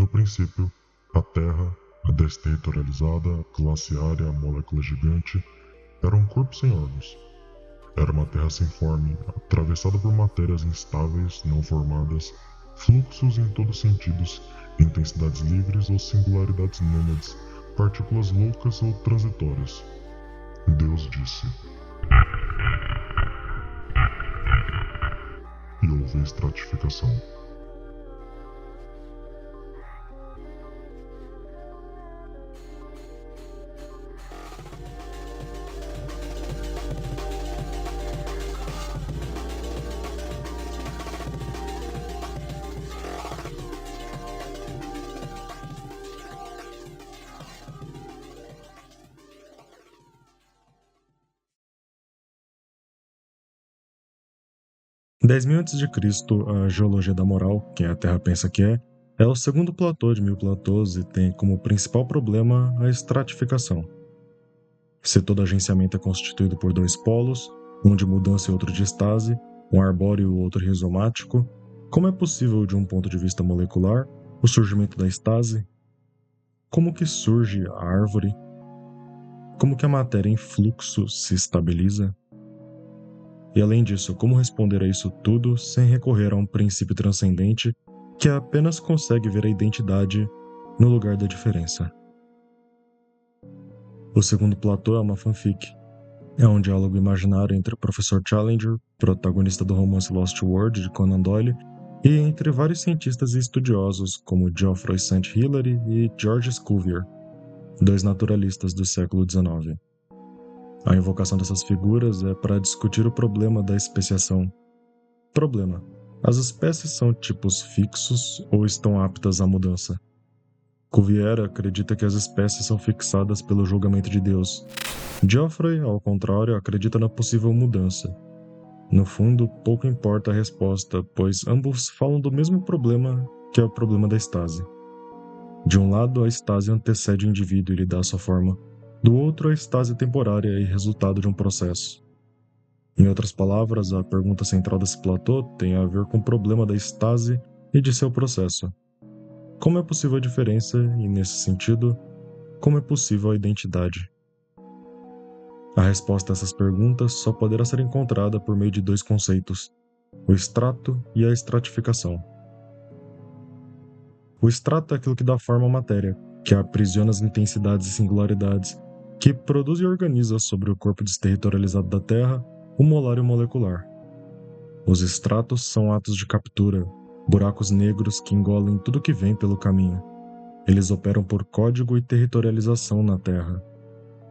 No princípio, a Terra, a desterritorializada, a classe área, a molécula gigante, era um corpo sem órgãos. Era uma terra sem forma, atravessada por matérias instáveis, não formadas, fluxos em todos os sentidos, intensidades livres ou singularidades nômades, partículas loucas ou transitórias. Deus disse. E houve estratificação. Em 10.000 a.C., a geologia da moral, que a Terra pensa que é o segundo platô de 1000 platôs e tem como principal problema a estratificação. Se todo agenciamento é constituído por dois polos, um de mudança e outro de estase, um arbóreo e o outro rizomático, como é possível, de um ponto de vista molecular, o surgimento da estase? Como que surge a árvore? Como que a matéria em fluxo se estabiliza? E além disso, como responder a isso tudo sem recorrer a um princípio transcendente que apenas consegue ver a identidade no lugar da diferença? O segundo platô é uma fanfic. É um diálogo imaginário entre o Professor Challenger, protagonista do romance Lost World de Conan Doyle, e entre vários cientistas e estudiosos como Geoffroy St. Hilaire e George Cuvier, dois naturalistas do século XIX. A invocação dessas figuras é para discutir o problema da especiação. Problema: as espécies são tipos fixos ou estão aptas à mudança? Cuvier acredita que as espécies são fixadas pelo julgamento de Deus. Geoffroy, ao contrário, acredita na possível mudança. No fundo, pouco importa a resposta, pois ambos falam do mesmo problema, que é o problema da estase. De um lado, a estase antecede o indivíduo e lhe dá sua forma. Do outro, a estase é temporária e resultado de um processo. Em outras palavras, a pergunta central desse platô tem a ver com o problema da estase e de seu processo. Como é possível a diferença e, nesse sentido, como é possível a identidade? A resposta a essas perguntas só poderá ser encontrada por meio de dois conceitos: o extrato e a estratificação. O extrato é aquilo que dá forma à matéria, que aprisiona as intensidades e singularidades, que produz e organiza sobre o corpo desterritorializado da Terra o molar e o molecular. Os estratos são atos de captura, buracos negros que engolem tudo que vem pelo caminho. Eles operam por código e territorialização na Terra.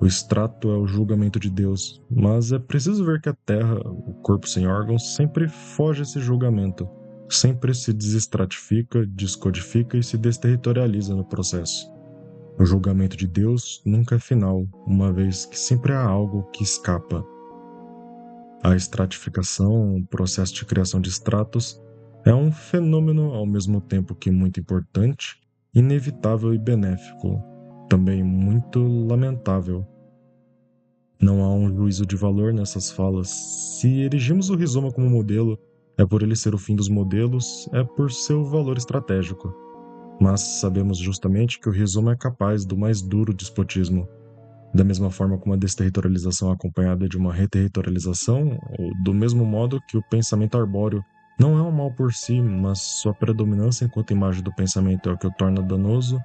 O extrato é o julgamento de Deus, mas é preciso ver que a Terra, o corpo sem órgãos, sempre foge a esse julgamento, sempre se desestratifica, descodifica e se desterritorializa no processo. O julgamento de Deus nunca é final, uma vez que sempre há algo que escapa. A estratificação, o processo de criação de estratos, é um fenômeno ao mesmo tempo que muito importante, inevitável e benéfico, também muito lamentável. Não há um juízo de valor nessas falas. Se erigimos o rizoma como modelo, é por ele ser o fim dos modelos, é por seu valor estratégico. Mas sabemos justamente que o rizoma é capaz do mais duro despotismo. Da mesma forma como a desterritorialização é acompanhada de uma reterritorialização, ou do mesmo modo que o pensamento arbóreo não é um mal por si, mas sua predominância enquanto imagem do pensamento é o que o torna danoso,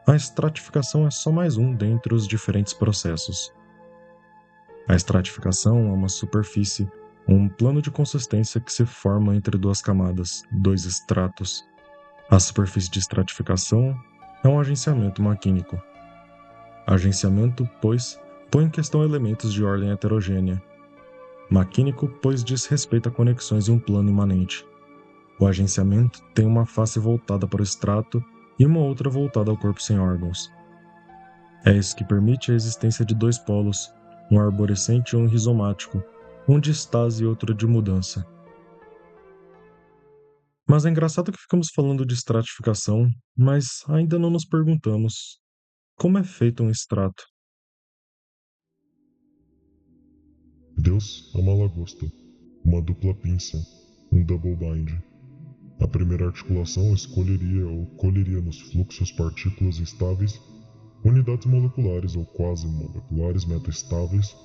a estratificação é só mais um dentre os diferentes processos. A estratificação é uma superfície, um plano de consistência que se forma entre duas camadas, dois estratos. A superfície de estratificação é um agenciamento maquínico. Agenciamento, pois, põe em questão elementos de ordem heterogênea. Maquínico, pois diz respeito a conexões em um plano imanente. O agenciamento tem uma face voltada para o extrato e uma outra voltada ao corpo sem órgãos. É isso que permite a existência de dois polos, um arborescente e um rizomático, um de estase e outro de mudança. Mas é engraçado que ficamos falando de estratificação, mas ainda não nos perguntamos: como é feito um extrato? Deus é uma lagosta, uma dupla pinça, um double bind. A primeira articulação escolheria ou colheria nos fluxos partículas estáveis unidades moleculares ou quase moleculares metaestáveis,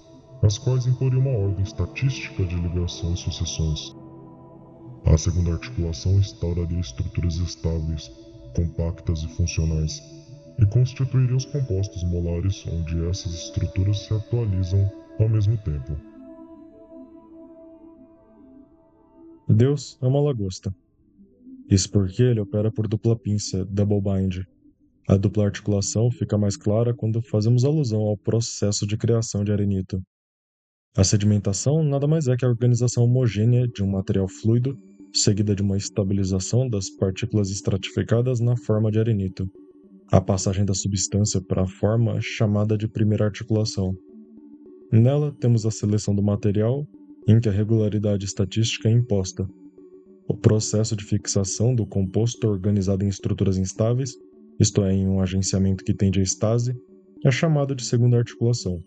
as quais imporiam uma ordem estatística de ligação e sucessões. A segunda articulação instauraria estruturas estáveis, compactas e funcionais, e constituiria os compostos molares, onde essas estruturas se atualizam ao mesmo tempo. Deus é uma lagosta. Isso porque ele opera por dupla pinça, double bind. A dupla articulação fica mais clara quando fazemos alusão ao processo de criação de arenito. A sedimentação nada mais é que a organização homogênea de um material fluido, seguida de uma estabilização das partículas estratificadas na forma de arenito. A passagem da substância para a forma chamada de primeira articulação. Nela temos a seleção do material, em que a regularidade estatística é imposta. O processo de fixação do composto organizado em estruturas instáveis, isto é, em um agenciamento que tende à estase, é chamado de segunda articulação.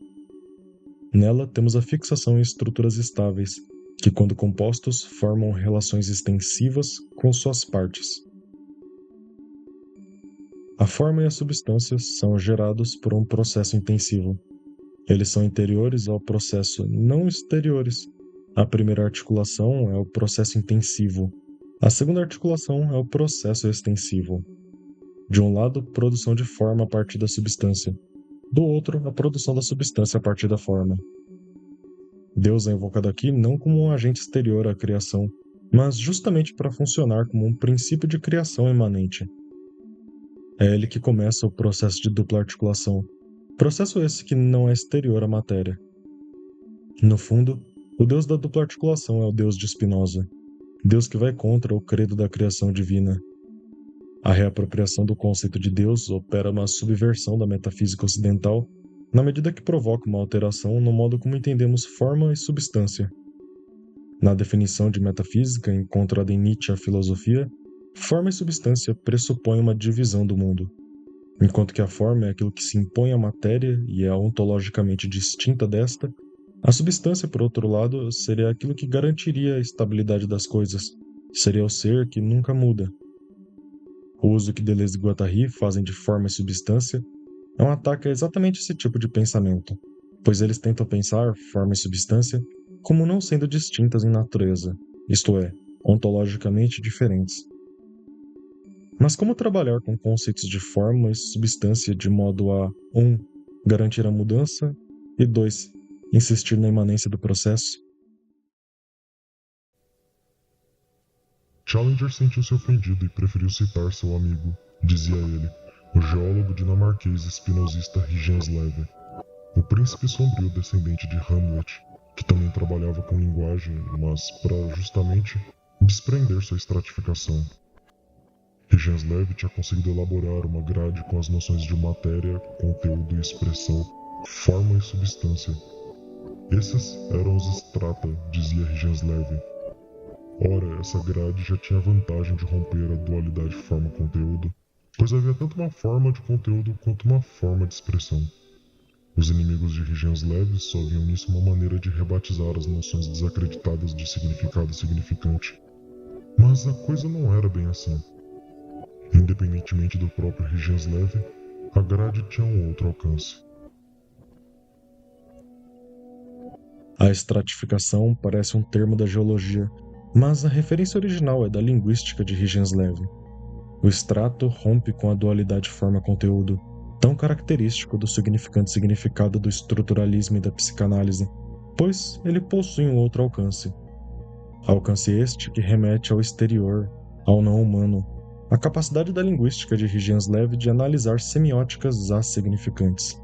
Nela temos a fixação em estruturas estáveis, que, quando compostos, formam relações extensivas com suas partes. A forma e a substância são gerados por um processo intensivo. Eles são interiores ao processo, não exteriores. A primeira articulação é o processo intensivo. A segunda articulação é o processo extensivo. De um lado, produção de forma a partir da substância. Do outro, a produção da substância a partir da forma. Deus é invocado aqui não como um agente exterior à criação, mas justamente para funcionar como um princípio de criação imanente. É ele que começa o processo de dupla articulação, processo esse que não é exterior à matéria. No fundo, o Deus da dupla articulação é o Deus de Spinoza, Deus que vai contra o credo da criação divina. A reapropriação do conceito de Deus opera uma subversão da metafísica ocidental, na medida que provoca uma alteração no modo como entendemos forma e substância. Na definição de metafísica encontrada em Nietzsche a filosofia, forma e substância pressupõem uma divisão do mundo. Enquanto que a forma é aquilo que se impõe à matéria e é ontologicamente distinta desta, a substância, por outro lado, seria aquilo que garantiria a estabilidade das coisas, seria o ser que nunca muda. O uso que Deleuze e Guattari fazem de forma e substância é um ataque a exatamente esse tipo de pensamento, pois eles tentam pensar forma e substância como não sendo distintas em natureza, isto é, ontologicamente diferentes. Mas como trabalhar com conceitos de forma e substância de modo a 1. Garantir a mudança e 2. Insistir na imanência do processo? Challenger sentiu-se ofendido e preferiu citar seu amigo, dizia ele, o geólogo dinamarquês espinosista Rigenslev, o príncipe sombrio descendente de Hamlet, que também trabalhava com linguagem, mas para justamente desprender sua estratificação. Rigenslev tinha conseguido elaborar uma grade com as noções de matéria, conteúdo e expressão, forma e substância. Esses eram os strata, dizia Rigenslev. Ora, essa grade já tinha a vantagem de romper a dualidade forma-conteúdo, pois havia tanto uma forma de conteúdo quanto uma forma de expressão. Os inimigos de Rigenslev só viam nisso uma maneira de rebatizar as noções desacreditadas de significado significante. Mas a coisa não era bem assim. Independentemente do próprio Rigenslev, a grade tinha um outro alcance. A estratificação parece um termo da geologia, mas a referência original é da linguística de Rigenslev. O extrato rompe com a dualidade forma-conteúdo, tão característico do significante-significado do estruturalismo e da psicanálise, pois ele possui um outro alcance. Alcance este que remete ao exterior, ao não humano, a capacidade da linguística de Rigenslev de analisar semióticas assignificantes.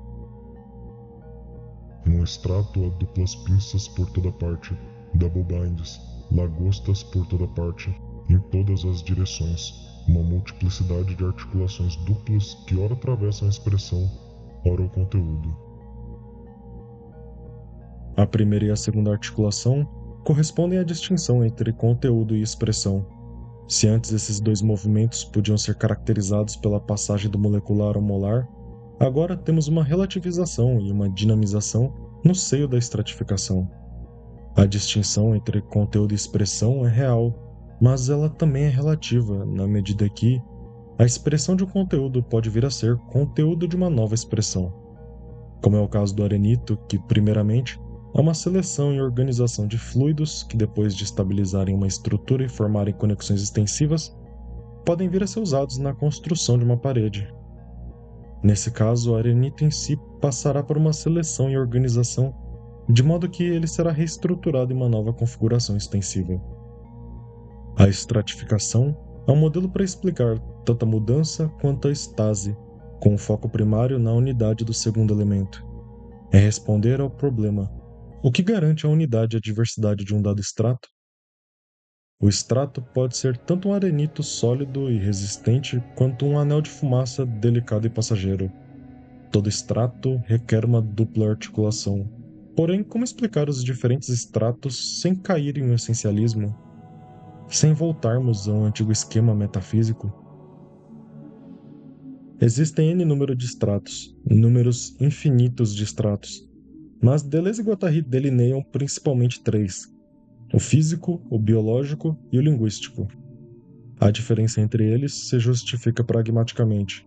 Um extrato a duplas pinças por toda parte, double binds, lagostas por toda parte, em todas as direções, uma multiplicidade de articulações duplas que ora atravessam a expressão, ora o conteúdo. A primeira e a segunda articulação correspondem à distinção entre conteúdo e expressão. Se antes esses dois movimentos podiam ser caracterizados pela passagem do molecular ao molar, agora temos uma relativização e uma dinamização no seio da estratificação. A distinção entre conteúdo e expressão é real, mas ela também é relativa, na medida que a expressão de um conteúdo pode vir a ser conteúdo de uma nova expressão, como é o caso do arenito, que, primeiramente, é uma seleção e organização de fluidos que, depois de estabilizarem uma estrutura e formarem conexões extensivas, podem vir a ser usados na construção de uma parede. Nesse caso, o arenito em si passará por uma seleção e organização, de modo que ele será reestruturado em uma nova configuração extensiva. A estratificação é um modelo para explicar tanto a mudança quanto a estase, com o foco primário na unidade do segundo elemento. É responder ao problema: o que garante a unidade e a diversidade de um dado extrato? O extrato pode ser tanto um arenito sólido e resistente quanto um anel de fumaça delicado e passageiro. Todo extrato requer uma dupla articulação. Porém, como explicar os diferentes extratos sem cair em um essencialismo? Sem voltarmos a um antigo esquema metafísico? Existem N número de extratos, números infinitos de extratos, mas Deleuze e Guattari delineiam principalmente três: o físico, o biológico e o linguístico. A diferença entre eles se justifica pragmaticamente.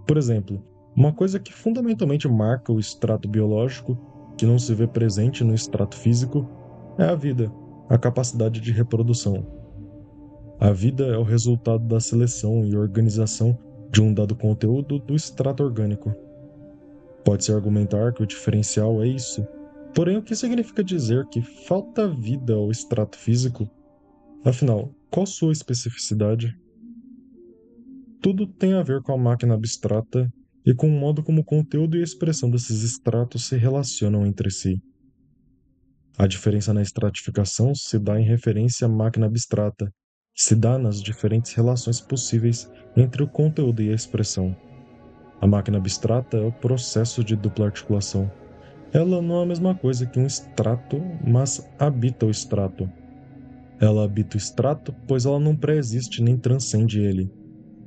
Por exemplo, uma coisa que fundamentalmente marca o extrato biológico, que não se vê presente no extrato físico, é a vida, a capacidade de reprodução. A vida é o resultado da seleção e organização de um dado conteúdo do extrato orgânico. Pode-se argumentar que o diferencial é isso, porém o que significa dizer que falta vida ao extrato físico? Afinal, qual sua especificidade? Tudo tem a ver com a máquina abstrata e com o modo como o conteúdo e a expressão desses extratos se relacionam entre si. A diferença na estratificação se dá em referência à máquina abstrata, se dá nas diferentes relações possíveis entre o conteúdo e a expressão. A máquina abstrata é o processo de dupla articulação. Ela não é a mesma coisa que um extrato, mas habita o extrato. Ela habita o extrato, pois ela não pré-existe nem transcende ele.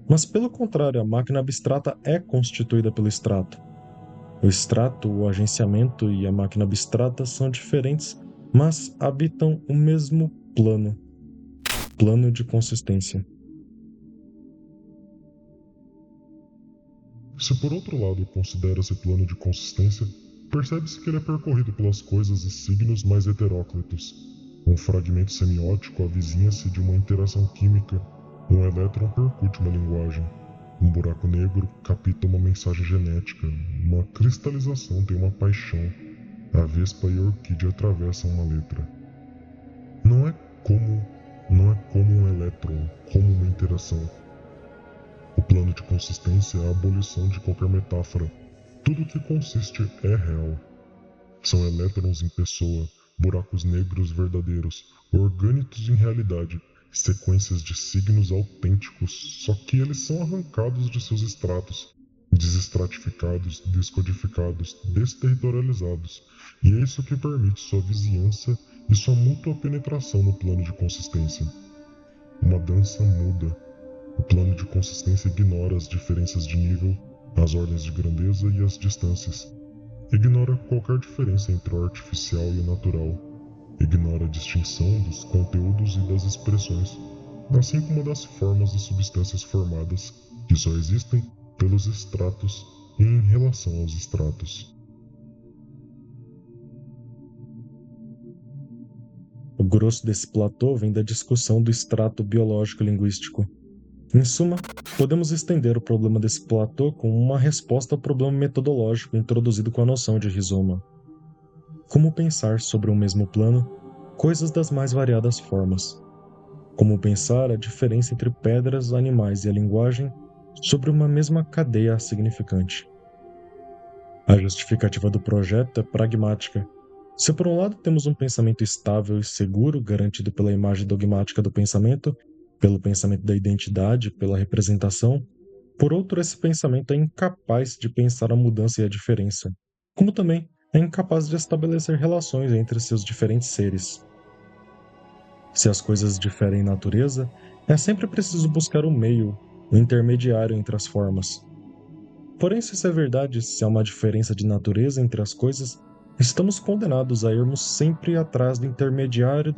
Mas, pelo contrário, a máquina abstrata é constituída pelo extrato. O extrato, o agenciamento e a máquina abstrata são diferentes, mas habitam o mesmo plano de consistência. Se por outro lado considera-se plano de consistência, percebe-se que ele é percorrido pelas coisas e signos mais heteróclitos. Um fragmento semiótico avizinha-se de uma interação química, um elétron percute uma linguagem, um buraco negro capta uma mensagem genética, uma cristalização tem uma paixão, a vespa e a orquídea atravessam uma letra. Não é como um elétron, como uma interação. O plano de consistência é a abolição de qualquer metáfora. Tudo que consiste é real. São elétrons em pessoa, buracos negros verdadeiros, orgânicos em realidade, sequências de signos autênticos, só que eles são arrancados de seus estratos, desestratificados, descodificados, desterritorializados, e é isso que permite sua vizinhança e sua mútua penetração no plano de consistência. Uma dança muda. O plano de consistência ignora as diferenças de nível, as ordens de grandeza e as distâncias. Ignora qualquer diferença entre o artificial e o natural. Ignora a distinção dos conteúdos e das expressões, assim como das formas e substâncias formadas, que só existem pelos estratos e em relação aos estratos. O grosso desse platô vem da discussão do extrato biológico-linguístico. Em suma, podemos estender o problema desse platô como uma resposta ao problema metodológico introduzido com a noção de rizoma. Como pensar sobre um mesmo plano coisas das mais variadas formas? Como pensar a diferença entre pedras, animais e a linguagem sobre uma mesma cadeia significante? A justificativa do projeto é pragmática. Se por um lado temos um pensamento estável e seguro, garantido pela imagem dogmática do pensamento, pelo pensamento da identidade, pela representação, por outro, esse pensamento é incapaz de pensar a mudança e a diferença, como também é incapaz de estabelecer relações entre seus diferentes seres. Se as coisas diferem em natureza, é sempre preciso buscar o meio, o intermediário entre as formas. Porém, se isso é verdade, se há uma diferença de natureza entre as coisas, estamos condenados a irmos sempre atrás do intermediário,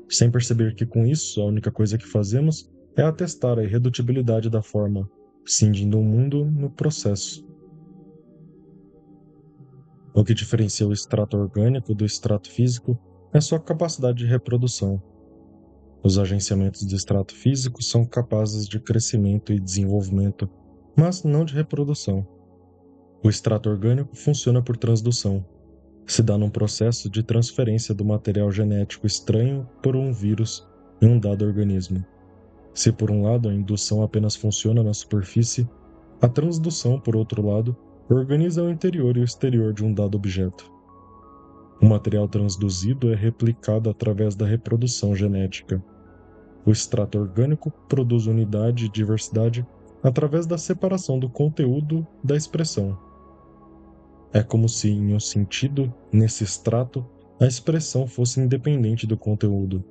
sem perceber que com isso a única coisa que fazemos é atestar a irredutibilidade da forma, cingindo o mundo no processo. O que diferencia o extrato orgânico do extrato físico é sua capacidade de reprodução. Os agenciamentos do extrato físico são capazes de crescimento e desenvolvimento, mas não de reprodução. O extrato orgânico funciona por transdução. Se dá num processo de transferência do material genético estranho por um vírus em um dado organismo. Se por um lado a indução apenas funciona na superfície, a transdução, por outro lado, organiza o interior e o exterior de um dado objeto. O material transduzido é replicado através da reprodução genética. O extrato orgânico produz unidade e diversidade através da separação do conteúdo da expressão. É como se, em um sentido, nesse extrato, a expressão fosse independente do conteúdo.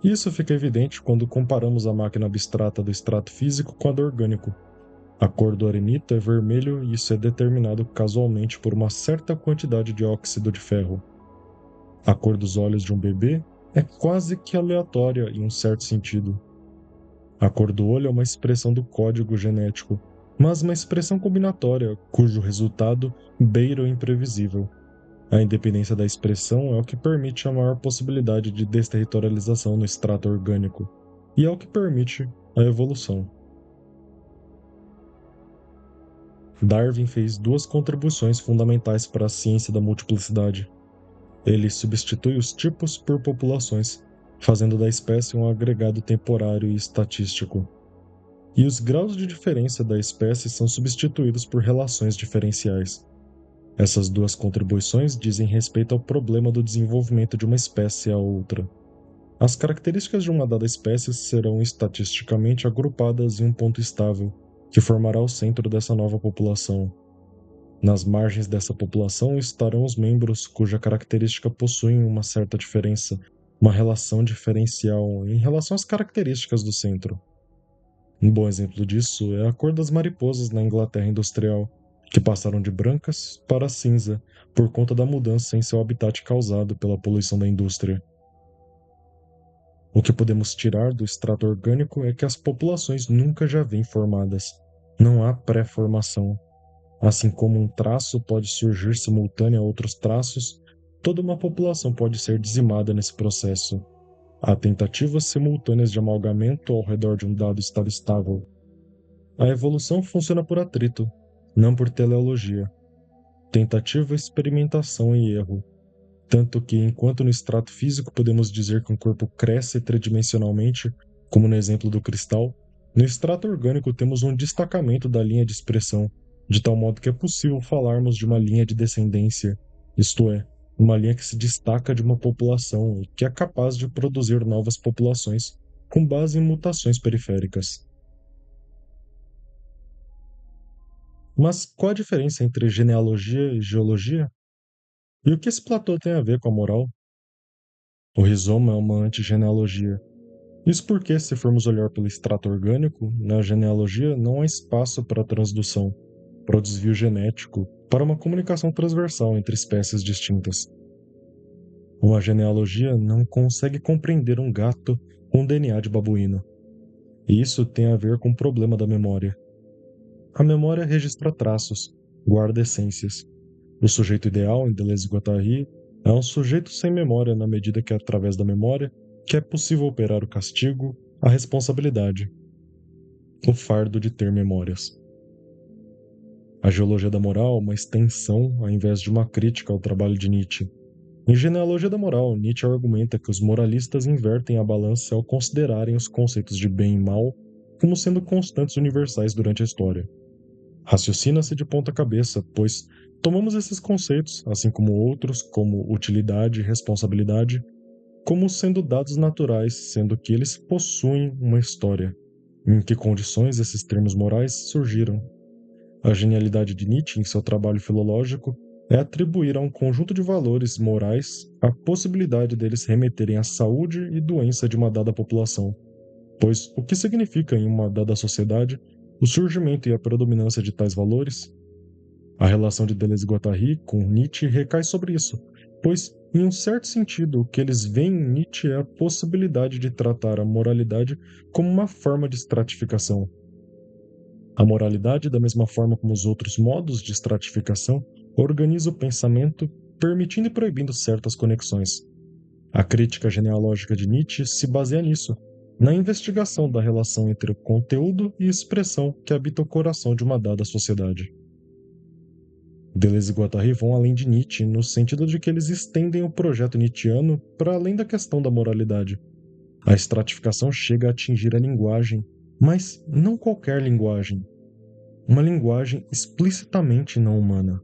Isso fica evidente quando comparamos a máquina abstrata do extrato físico com a do orgânico. A cor do arenito é vermelho e isso é determinado casualmente por uma certa quantidade de óxido de ferro. A cor dos olhos de um bebê é quase que aleatória em um certo sentido. A cor do olho é uma expressão do código genético, mas uma expressão combinatória, cujo resultado beira o imprevisível. A independência da expressão é o que permite a maior possibilidade de desterritorialização no extrato orgânico, e é o que permite a evolução. Darwin fez duas contribuições fundamentais para a ciência da multiplicidade. Ele substitui os tipos por populações, fazendo da espécie um agregado temporário e estatístico. E os graus de diferença da espécie são substituídos por relações diferenciais. Essas duas contribuições dizem respeito ao problema do desenvolvimento de uma espécie a outra. As características de uma dada espécie serão estatisticamente agrupadas em um ponto estável, que formará o centro dessa nova população. Nas margens dessa população estarão os membros cuja característica possuem uma certa diferença, uma relação diferencial em relação às características do centro. Um bom exemplo disso é a cor das mariposas na Inglaterra industrial, que passaram de brancas para cinza por conta da mudança em seu habitat causado pela poluição da indústria. O que podemos tirar do extrato orgânico é que as populações nunca já vêm formadas. Não há pré-formação. Assim como um traço pode surgir simultâneo a outros traços, toda uma população pode ser dizimada nesse processo. Há tentativas simultâneas de amalgamento ao redor de um dado estado estável. A evolução funciona por atrito, não por teleologia. Tentativa, experimentação e erro. Tanto que, enquanto no extrato físico podemos dizer que um corpo cresce tridimensionalmente, como no exemplo do cristal, no extrato orgânico temos um destacamento da linha de expressão, de tal modo que é possível falarmos de uma linha de descendência, isto é, uma linha que se destaca de uma população e que é capaz de produzir novas populações com base em mutações periféricas. Mas qual a diferença entre genealogia e geologia? E o que esse platô tem a ver com a moral? O rizoma é uma antigenealogia. Isso porque, se formos olhar pelo extrato orgânico, na genealogia não há espaço para a transdução, para o desvio genético, para uma comunicação transversal entre espécies distintas. Uma genealogia não consegue compreender um gato com DNA de babuíno. E isso tem a ver com o problema da memória. A memória registra traços, guarda essências. O sujeito ideal, em Deleuze e Guattari, é um sujeito sem memória na medida que é através da memória que é possível operar o castigo, a responsabilidade, o fardo de ter memórias. A geologia da moral é uma extensão ao invés de uma crítica ao trabalho de Nietzsche. Em Genealogia da Moral, Nietzsche argumenta que os moralistas invertem a balança ao considerarem os conceitos de bem e mal como sendo constantes universais durante a história. Raciocina-se de ponta cabeça, pois tomamos esses conceitos, assim como outros, como utilidade e responsabilidade, como sendo dados naturais, sendo que eles possuem uma história. Em que condições esses termos morais surgiram? A genialidade de Nietzsche, em seu trabalho filológico, é atribuir a um conjunto de valores morais a possibilidade deles remeterem à saúde e doença de uma dada população. Pois o que significa em uma dada sociedade o surgimento e a predominância de tais valores? A relação de Deleuze e Guattari com Nietzsche recai sobre isso, pois em um certo sentido, o que eles veem em Nietzsche é a possibilidade de tratar a moralidade como uma forma de estratificação. A moralidade, da mesma forma como os outros modos de estratificação, organiza o pensamento, permitindo e proibindo certas conexões. A crítica genealógica de Nietzsche se baseia nisso, na investigação da relação entre conteúdo e expressão que habita o coração de uma dada sociedade. Deleuze e Guattari vão além de Nietzsche, no sentido de que eles estendem o projeto nietzschiano para além da questão da moralidade. A estratificação chega a atingir a linguagem, mas não qualquer linguagem. Uma linguagem explicitamente não humana.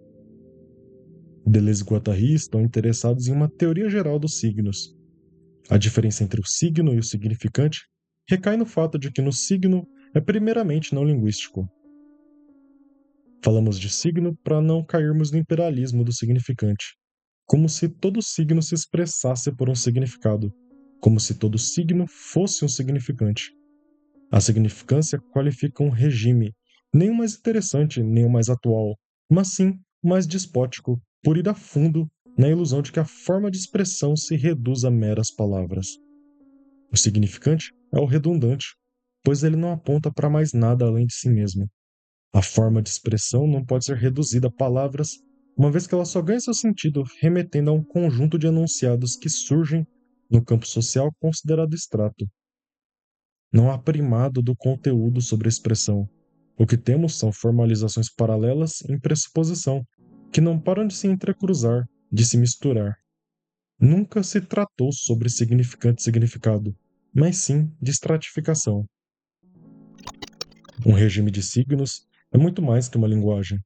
Deleuze e Guattari estão interessados em uma teoria geral dos signos. A diferença entre o signo e o significante recai no fato de que no signo é primeiramente não linguístico. Falamos de signo para não cairmos no imperialismo do significante, como se todo signo se expressasse por um significado, como se todo signo fosse um significante. A significância qualifica um regime, nem o mais interessante, nem o mais atual, mas sim o mais despótico, por ir a fundo na ilusão de que a forma de expressão se reduz a meras palavras. O significante é o redundante, pois ele não aponta para mais nada além de si mesmo. A forma de expressão não pode ser reduzida a palavras, uma vez que ela só ganha seu sentido remetendo a um conjunto de enunciados que surgem no campo social considerado extrato. Não há primado do conteúdo sobre a expressão. O que temos são formalizações paralelas em pressuposição, que não param de se entrecruzar, de se misturar. Nunca se tratou sobre significante e significado, mas sim de estratificação. Um regime de signos é muito mais que uma linguagem.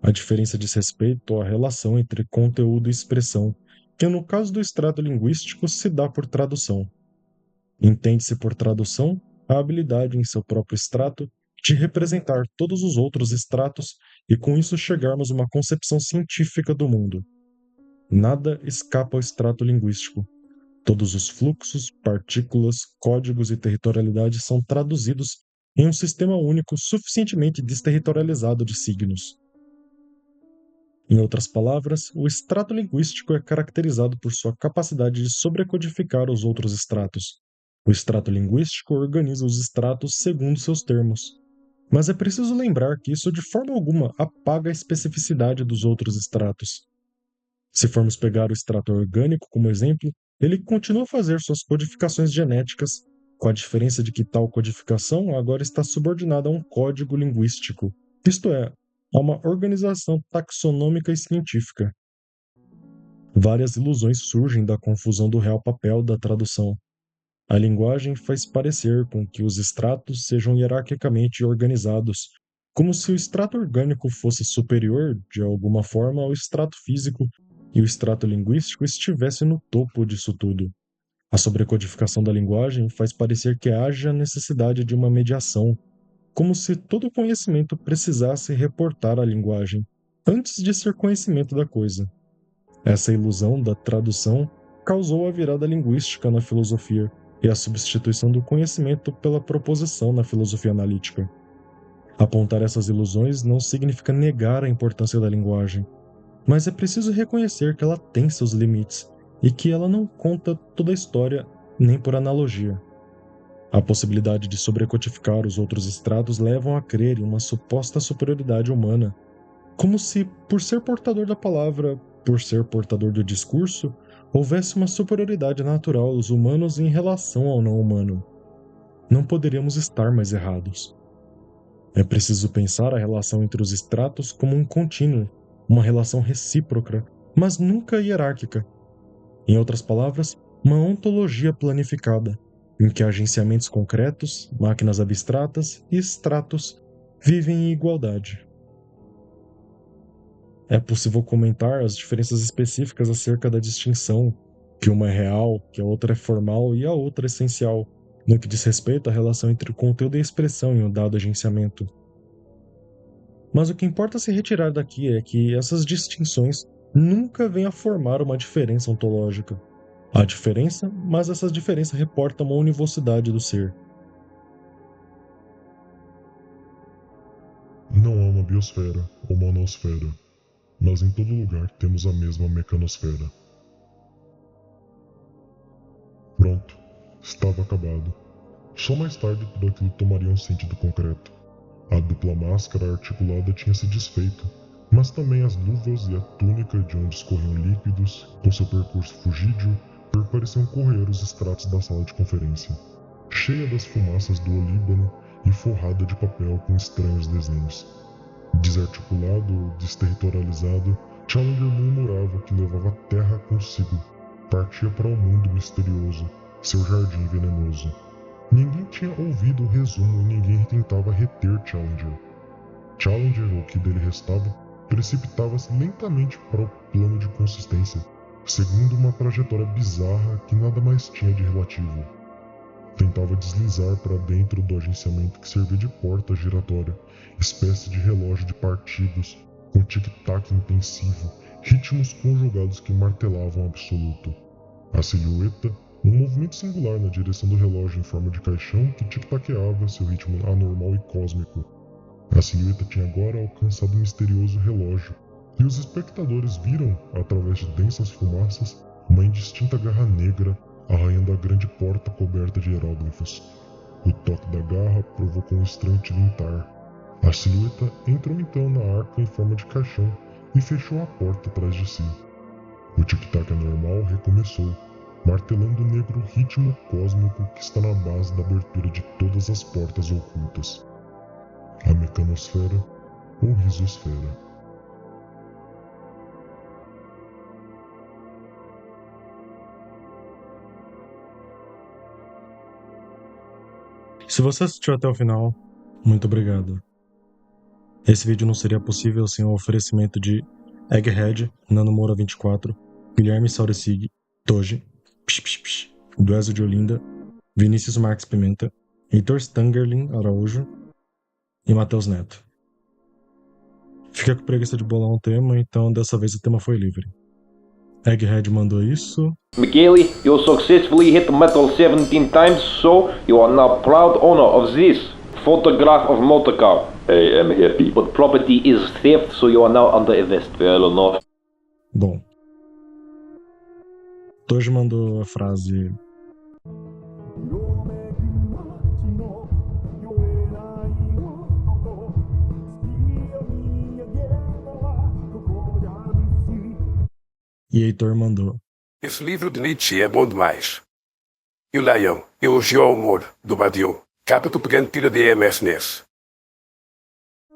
A diferença diz respeito à relação entre conteúdo e expressão, que no caso do extrato linguístico se dá por tradução. Entende-se por tradução a habilidade em seu próprio extrato de representar todos os outros extratos e com isso chegarmos a uma concepção científica do mundo. Nada escapa ao extrato linguístico. Todos os fluxos, partículas, códigos e territorialidade são traduzidos em um sistema único suficientemente desterritorializado de signos. Em outras palavras, o extrato linguístico é caracterizado por sua capacidade de sobrecodificar os outros extratos. O extrato linguístico organiza os extratos segundo seus termos. Mas é preciso lembrar que isso de forma alguma apaga a especificidade dos outros extratos. Se formos pegar o extrato orgânico como exemplo, ele continua a fazer suas codificações genéticas, com a diferença de que tal codificação agora está subordinada a um código linguístico, isto é, a uma organização taxonômica e científica. Várias ilusões surgem da confusão do real papel da tradução. A linguagem faz parecer com que os extratos sejam hierarquicamente organizados, como se o extrato orgânico fosse superior, de alguma forma, ao extrato físico e o extrato linguístico estivesse no topo disso tudo. A sobrecodificação da linguagem faz parecer que haja necessidade de uma mediação, como se todo conhecimento precisasse reportar à linguagem, antes de ser conhecimento da coisa. Essa ilusão da tradução causou a virada linguística na filosofia e a substituição do conhecimento pela proposição na filosofia analítica. Apontar essas ilusões não significa negar a importância da linguagem, mas é preciso reconhecer que ela tem seus limites e que ela não conta toda a história nem por analogia. A possibilidade de sobrecodificar os outros estratos levam a crer em uma suposta superioridade humana, como se, por ser portador da palavra, por ser portador do discurso, houvesse uma superioridade natural dos humanos em relação ao não humano. Não poderíamos estar mais errados. É preciso pensar a relação entre os estratos como um contínuo, uma relação recíproca, mas nunca hierárquica. Em outras palavras, uma ontologia planificada, em que agenciamentos concretos, máquinas abstratas e estratos vivem em igualdade. É possível comentar as diferenças específicas acerca da distinção, que uma é real, que a outra é formal e a outra é essencial, no que diz respeito à relação entre o conteúdo e a expressão em um dado agenciamento. Mas o que importa se retirar daqui é que essas distinções nunca vêm a formar uma diferença ontológica. Há diferença, mas essa diferença reporta uma univocidade do ser. Não há uma biosfera ou monosfera, mas em todo lugar temos a mesma mecanosfera. estava acabado. Só mais tarde tudo aquilo tomaria um sentido concreto. A dupla máscara articulada tinha se desfeito, mas também as luvas e a túnica de onde escorriam líquidos, com seu percurso fugídio, pareciam correr os estratos da sala de conferência, cheia das fumaças do olíbano e forrada de papel com estranhos desenhos. Desarticulado, desterritorializado, Challenger murmurava que levava a terra consigo. Partia para o mundo misterioso, seu jardim venenoso. Ninguém tinha ouvido o resumo e ninguém tentava reter Challenger. Challenger, ou o que dele restava, precipitava-se lentamente para o plano de consistência, seguindo uma trajetória bizarra que nada mais tinha de relativo. Tentava deslizar para dentro do agenciamento que servia de porta giratória, espécie de relógio de partidos, com tic-tac intensivo, ritmos conjugados que martelavam o absoluto. A silhueta, um movimento singular na direção do relógio em forma de caixão que tic-taqueava seu ritmo anormal e cósmico. A silhueta tinha agora alcançado o misterioso relógio, e os espectadores viram, através de densas fumaças, uma indistinta garra negra arranhando a grande porta coberta de hieróglifos. O toque da garra provocou um estranho tilintar. A silhueta entrou então na arca em forma de caixão e fechou a porta atrás de si. O tic-tac anormal recomeçou, martelando o negro ritmo cósmico que está na base da abertura de todas as portas ocultas. A mecanosfera ou risosfera. Se você assistiu até o final, muito obrigado. Esse vídeo não seria possível sem o oferecimento de Egghead, Nano Moura 24, Guilherme Sauresig, Toji, Dueso de Olinda, Vinícius Marques Pimenta, Heitor Stangerlin Araújo e Matheus Neto. Fiquei com preguiça de bolar um tema, então dessa vez o tema foi livre. Egghead mandou isso. Migueli, you successfully hit metal 17 times, so you are now proud owner of this photograph of motorcar. I am happy. But property is theft, so you are now under arrest. Fair enough. Bom. Toji mandou a frase: e Heitor mandou: esse livro de Nietzsche é bom demais. E o leiam, elogiou o humor do Badiou. Capta-te pegando tira de EMS nesse.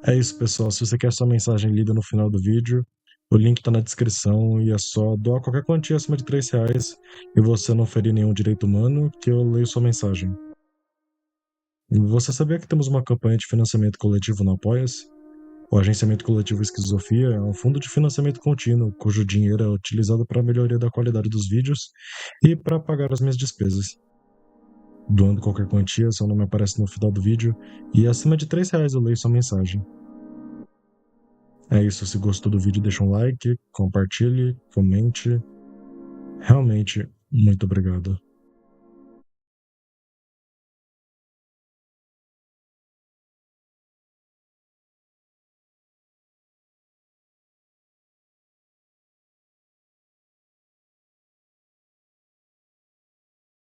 É isso, pessoal. Se você quer sua mensagem lida no final do vídeo, o link tá na descrição e é só doar qualquer quantia acima de R$3 e você não ferir nenhum direito humano que eu leio sua mensagem. Você sabia que temos uma campanha de financiamento coletivo no Apoia-se? O Agenciamento Coletivo Esquizofia é um fundo de financiamento contínuo, cujo dinheiro é utilizado para a melhoria da qualidade dos vídeos e para pagar as minhas despesas. Doando qualquer quantia, seu nome aparece no final do vídeo e acima de R$3 eu leio sua mensagem. É isso, se gostou do vídeo deixa um like, compartilhe, comente. Realmente, muito obrigado.